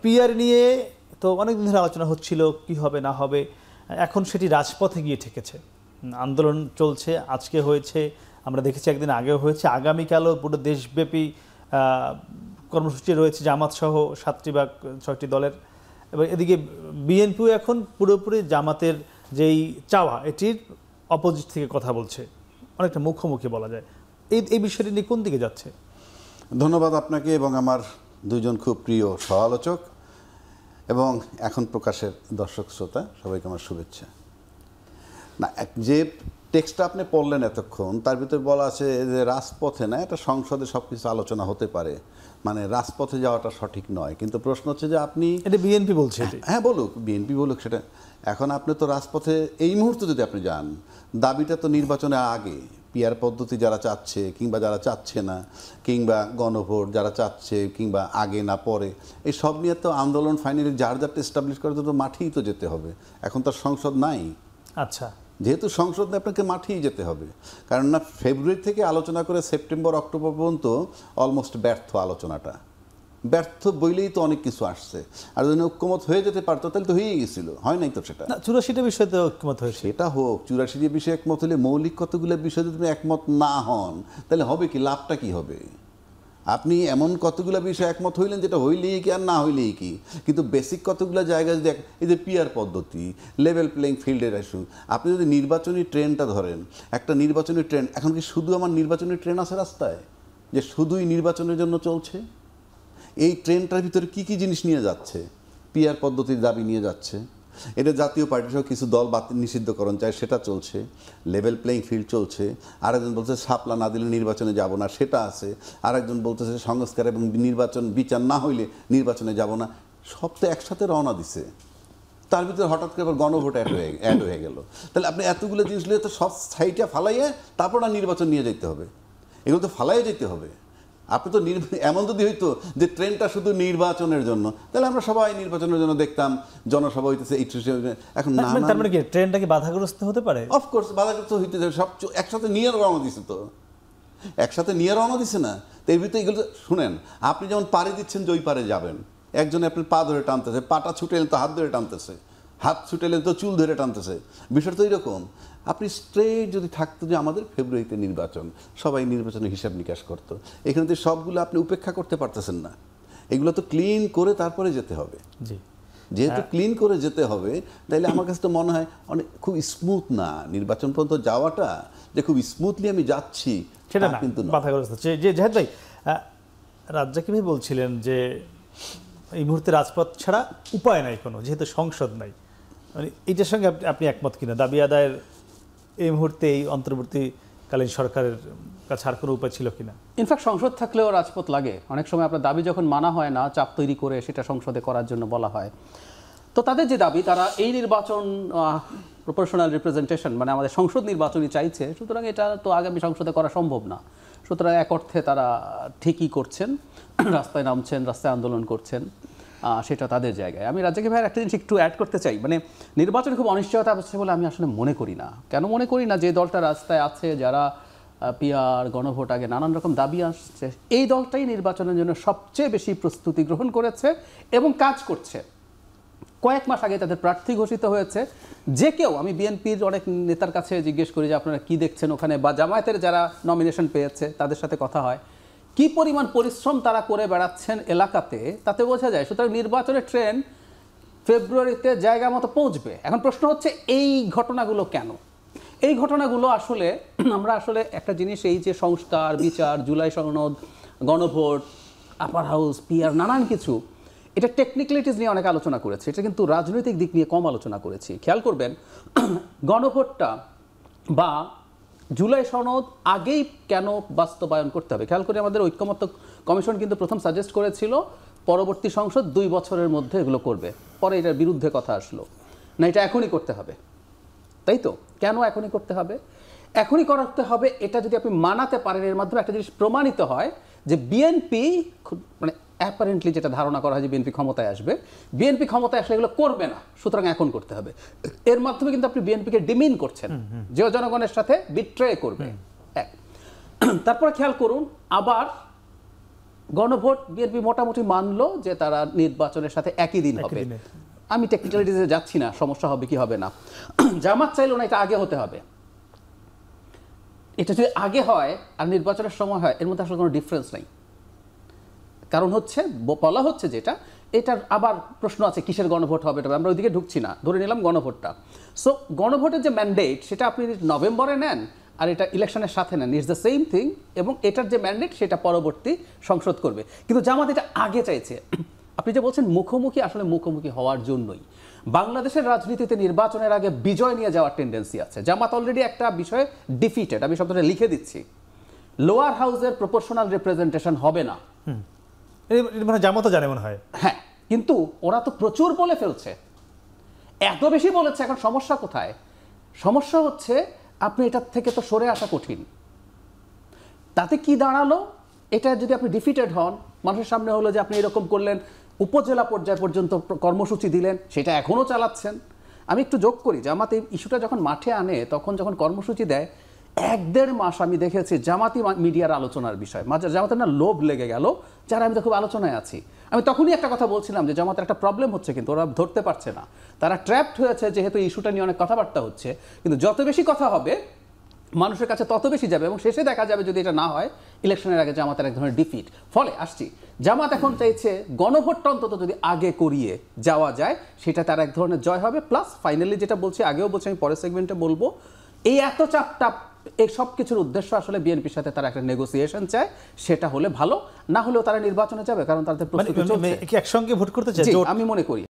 PR নিয়ে তো অনেকদিন ধরে আলোচনা হচ্ছিল কি হবে না হবে, এখন সেটি রাজপথে গিয়ে ঠেকেছে। আন্দোলন চলছে, আজকে হয়েছে, আমরা দেখেছি একদিন আগেও হয়েছে, আগামীকালও পুরো দেশব্যাপী কর্মসূচি রয়েছে জামাত সহ 7টি বা 6টি দলের। এবং এদিকে বিএনপিও এখন পুরোপুরি জামাতের যেই চাওয়া এটির অপোজিট থেকে কথা বলছে, অনেকটা মুখোমুখি বলা যায়। এই বিষয়টি নিয়ে কোন দিকে যাচ্ছে? ধন্যবাদ আপনাকে এবং আমার দুজন খুব প্রিয় সহ-আলোচক এবং এখন প্রকাশের দর্শক শ্রোতা সবাইকে আমার শুভেচ্ছা। না, যে টেক্সটটা আপনি পড়লেন এতক্ষণ, তার ভিতরে বলা আছে যে রাজপথে না, এটা সংসদে সব কিছু আলোচনা হতে পারে, মানে রাজপথে যাওয়াটা সঠিক নয়। কিন্তু প্রশ্ন হচ্ছে যে আপনি, এটা বিএনপি বলছে, হ্যাঁ বলুক, বিএনপি বলুক, সেটা এখন আপনি তো রাজপথে এই মুহূর্তে যদি আপনি যান, দাবিটা তো নির্বাচনের আগে পিআর পদ্ধতি যারা চাচ্ছে কিংবা যারা চাচ্ছে না, কিংবা গণভোট যারা চাচ্ছে কিংবা আগে না পরে, এই সব নিয়ে তো আন্দোলন ফাইনালি যার যারটা এস্টাবলিশ করার জন্য মাঠেই তো যেতে হবে। এখন তো সংসদ নাই। আচ্ছা, যেহেতু সংসদ আপনাকে মাঠেই যেতে হবে, কারণ না ফেব্রুয়ারি থেকে আলোচনা করে সেপ্টেম্বর অক্টোবর পর্যন্ত অলমোস্ট ব্যর্থ আলোচনাটা। ব্যর্থ বইলেই তো অনেক কিছু আসছে। আর যদি ঐক্যমত হয়ে যেতে পারতো তাহলে তো হয়েই গেছিল, হয় নাই তো সেটা। 84টা বিষয়ে তো ঐক্যমত হয়েছে, সেটা হোক, 84 বিষয়ে একমত হলে মৌলিক কতগুলো বিষয়ে যদি তুমি একমত না হন তাহলে হবে কি, লাভটা কি হবে? আপনি এমন কতগুলো বিষয় একমত হইলেন যেটা হইলেই কি আর না হইলেই কি, কিন্তু বেসিক কতগুলো জায়গায় যদি এই যে পিআর পদ্ধতি, লেভেল প্লেইং ফিল্ডের ইস্যু, আপনি যদি নির্বাচনী ট্রেনটা ধরেন, একটা নির্বাচনী ট্রেন, এখন কি শুধু আমার নির্বাচনী ট্রেন আছে রাস্তায় যে শুধুই নির্বাচনের জন্য চলছে? এই ট্রেনটার ভিতরে কি কি জিনিস নিয়ে যাচ্ছে? পিআর পদ্ধতির দাবি নিয়ে যাচ্ছে, এটা জাতীয় পার্টি সহ কিছু দল বাতিল নিষিদ্ধকরণ চায়, সেটা চলছে। লেভেল প্লেইং ফিল্ড চলছে। আরেকজন বলছে সাপলা না দিলে নির্বাচনে যাব না, সেটা আছে। আরেকজন বলতেছে সংস্কার এবং নির্বাচন বিচার না হইলে নির্বাচনে যাব না। সব তো একসাথে রওনা দিছে, তার ভিতরে হঠাৎ করে আবার গণভোট অ্যাড হয়ে গেল। তাহলে আপনি এতগুলো জিনিস নিয়ে তো সব সাইডে ফালাইয়ে তারপর না নির্বাচন নিয়ে যেতে হবে, এগুলো তো ফালাইয়ে যেতে হবে। আপনি তো এমন যদি হইতো যে ট্রেনটা শুধু নির্বাচনের জন্য, তাহলে আমরা সবাই নির্বাচনের জন্য দেখতাম, জনসভা হইতেছে। এখন না, তার মানে কি ট্রেনটা কি বাধাগ্রস্ত হতে পারে? অফকোর্স বাধাগ্রস্ত হইতে যাবে, সব একসাথে নিয়ে রওনা দিছে, তো একসাথে নিয়ে রওনা দিছে না। তো এর ভিতরে এগুলো শুনেন, আপনি যেমন পাড়ি দিচ্ছেন যে ওই পারে যাবেন, একজনে আপনার পা ধরে টানতেছে, পাটা ছুটে এলেন তো হাত ধরে টানতেছে, হাত ছুটে এলেন তো চুল ধরে টানতেছে। বিষয়টা তো এইরকম। আপনি স্ট্রেট যদি থাকতো যে আমাদের ফেব্রুয়ারিতে নির্বাচন, সবাই নির্বাচনের হিসাব নিকাশ করতো, এখানে তো সবগুলো আপনি উপেক্ষা করতে পারতেছেন না। এগুলো তো ক্লিন করে তারপরে যেতে হবে। জি, যেহেতু ক্লিন করে যেতে হবে, তাইলে আমার কাছে তো মনে হয় অনেক খুব স্মুথ না নির্বাচন পর্যন্ত যাওয়াটা, যে খুব স্মুথলি আমি যাচ্ছি সেটা না, কিন্তু বাধাগ্রস্ত। যে জাহেদ ভাই, রাজ্জাকি ভাই বলছিলেন যে এই মুহূর্তে রাজপথ ছাড়া উপায় নাই কোনো, যেহেতু সংসদ নাই। মানে এইটার সঙ্গে আপনি একমত কিনা? দাবি আদায়ের এই মুহূর্তে এই অন্তর্বর্তীকালীন সরকারের কাছে আর কোনো উপায় ছিল কিনা? ইনফ্যাক্ট সংসদ থাকলেও রাজপথ লাগে। অনেক সময় আপনার দাবি যখন মানা হয় না, চাপ তৈরি করে সেটা সংসদে করার জন্য বলা হয়। তো তাদের যে দাবি, তারা এই নির্বাচন প্রপোর্শনাল রিপ্রেজেন্টেশন, মানে আমাদের সংসদ নির্বাচনই চাইছে, সুতরাং এটা তো আগামী সংসদে করা সম্ভব না। সুতরাং এক অর্থে তারা ঠিকই করছেন, রাস্তায় নামছেন, রাস্তায় আন্দোলন করছেন, সেটা তাদের জায়গায়। আমি রাজ্জাকি ভাইয়ের একটা জিনিস একটু অ্যাড করতে চাই। মানে নির্বাচনে খুব অনিশ্চয়তা আছে বলে আমি আসলে মনে করি না। কেন মনে করি না? যে দলটা রাস্তায় আছে, যারা পিআর, গণভোট আগে নানান রকম দাবি আসছে, এই দলটাই নির্বাচনের জন্য সবচেয়ে বেশি প্রস্তুতি গ্রহণ করেছে এবং কাজ করছে। কয়েক মাস আগে তাদের প্রার্থী ঘোষিত হয়েছে। যে কেউ, আমি বিএনপির অনেক নেতার কাছে জিজ্ঞেস করি যে আপনারা কি দেখছেন ওখানে, বা জামায়াতের যারা নমিনেশন পেয়েছে তাদের সাথে কথা হয়, কি পরিমাণ পরিশ্রম তারা করে বেড়াচ্ছেন এলাকাতে, তাতে বোঝা যায়। সুতরাং নির্বাচনের ট্রেন ফেব্রুয়ারিতে জায়গা মতো পৌঁছবে। এখন প্রশ্ন হচ্ছে এই ঘটনাগুলো কেন? এই ঘটনাগুলো আসলে আমরা আসলে একটা জিনিস, এই যে সংস্কার, বিচার, জুলাই সনদ, গণভোট, আপার হাউস, পিআর, নানান কিছু, এটা টেকনিক্যালিটিস নিয়ে অনেক আলোচনা করেছে, এটা কিন্তু রাজনৈতিক দিক নিয়ে কম আলোচনা করেছি। খেয়াল করবেন, গণভোটটা বা জুলাই সনদ আগেই কেন বাস্তবায়ন করতে হবে? খেয়াল করে আমাদের ঐক্যমত্য কমিশন কিন্তু প্রথম সাজেস্ট করেছিল পরবর্তী সংসদ 2 বছরের মধ্যে এগুলো করবে। পরে এটার বিরুদ্ধে কথা আসলো, না এটা এখনই করতে হবে। তাই তো? কেন এখনই করতে হবে? এখনই করতে হবে, এটা যদি আপনি মানাতে পারেন, এর মাধ্যমে একটা জিনিস প্রমাণিত হয় যে বিএনপি, মানে অ্যাপারেন্টলি যেটা ধারণা করা হয় যে বিএনপি ক্ষমতায় আসবে, বিএনপি ক্ষমতায় আসলে এগুলো করবে না, সুতরাং এখন করতে হবে। এর মাধ্যমে কিন্তু আপনি বিএনপিকে ডিমিন করছেন, যে জনগণের সাথে বিট্রে করবে। এক, তারপরে খেয়াল করুন, আবার গণভোট বিএনপি মোটামুটি মানলো যে তারা নির্বাচনের সাথে একই দিন হবে। দিনে। আমি টেকনিক্যালিটিসে যাচ্ছি না, সমস্যা হবে কি হবে না। জামাত চাইলো না এটা আগে হতে হবে। এটা যদি আগে হয় আর নির্বাচনের সময় হয়, এর মধ্যে আসলে কোনো ডিফারেন্স নাই। কারণ হচ্ছে বলা হচ্ছে যেটা, এটার আবার প্রশ্ন আছে কিসের গণভোট হবে, এটা আমরা ওইদিকে ঢুকছি না, ধরে নিলাম গণভোটটা। সো গণভোটের যে ম্যান্ডেট সেটা আপনি নভেম্বরে নেন আর এটা ইলেকশনের সাথে নেন, ইটস দ্য সেম থিং। এবং এটার যে ম্যান্ডেট সেটা পরবর্তী সংসদ করবে। কিন্তু জামাত এটা আগে চাইছে। আপনি যে বলছেন মুখোমুখি, আসলে মুখোমুখি হওয়ার জন্যই বাংলাদেশের রাজনীতিতে নির্বাচনের আগে বিজয় নিয়ে যাওয়ার টেন্ডেন্সি আছে। জামাত অলরেডি একটা বিষয়ে ডিফিটেড, আমি শব্দটা লিখে দিচ্ছি, লোয়ার হাউসের প্রপোর্শনাল রিপ্রেজেন্টেশন হবে না। মানে জামাতও জানে মনে হয়। হ্যাঁ, কিন্তু ওরা তো প্রচুর বলে ফেলছে, এত বেশি বলেছে। এখন সমস্যা কোথায়? সমস্যা হচ্ছে আপনি এটার থেকে তো সরে আসা কঠিন। তাতে কি দাঁড়ালো? এটা যদি আপনি ডিফিটেড হন, মানুষের সামনে হলো যে আপনি এরকম করলেন, উপজেলা পর্যায় পর্যন্ত কর্মসূচি দিলেন, সেটা এখনও চালাচ্ছেন। আমি একটু যোগ করি, জামাত এই ইস্যুটা যখন মাঠে আনে, তখন যখন কর্মসূচি দেয়, 1-1.5 মাস আমি দেখেছি জামাতি মিডিয়ার আলোচনার বিষয়। জামাতের না লোভ লেগে গেল, যারা আমি তো খুব আলোচনায় আছি। আমি তখনই একটা কথা বলছিলাম যে জামাতের একটা প্রবলেম হচ্ছে, কিন্তু ওরা ধরতে পারছে না, তারা ট্র্যাপড হয়েছে, যেহেতু ইস্যুটা নিয়ে অনেক কথাবার্তা হচ্ছে। কিন্তু যত বেশি কথা হবে মানুষের কাছে তত বেশি যাবে, এবং শেষে দেখা যাবে যদি এটা না হয়, ইলেকশনের আগে জামাতের এক ধরনের ডিফিট। ফলে আসছি, জামাত এখন চাইছে গণভোটটা অন্তত যদি আগে করিয়ে যাওয়া যায়, সেটা তার এক ধরনের জয় হবে। প্লাস ফাইনালি যেটা বলছি, আগেও বলছি, আমি পরের সেগমেন্টে বলবো, এই এত চাপটাপ এই সব কিছুর উদ্দেশ্য আসলে বিএনপির সাথে তারা একটা নেগোসিয়েশন চায়। সেটা হলে ভালো, না হলেও তারা নির্বাচনে যাবে, কারণ তাদের প্রস্তুতি চলছে। একসঙ্গে ভোট করতে চায়, আমি মনে করি।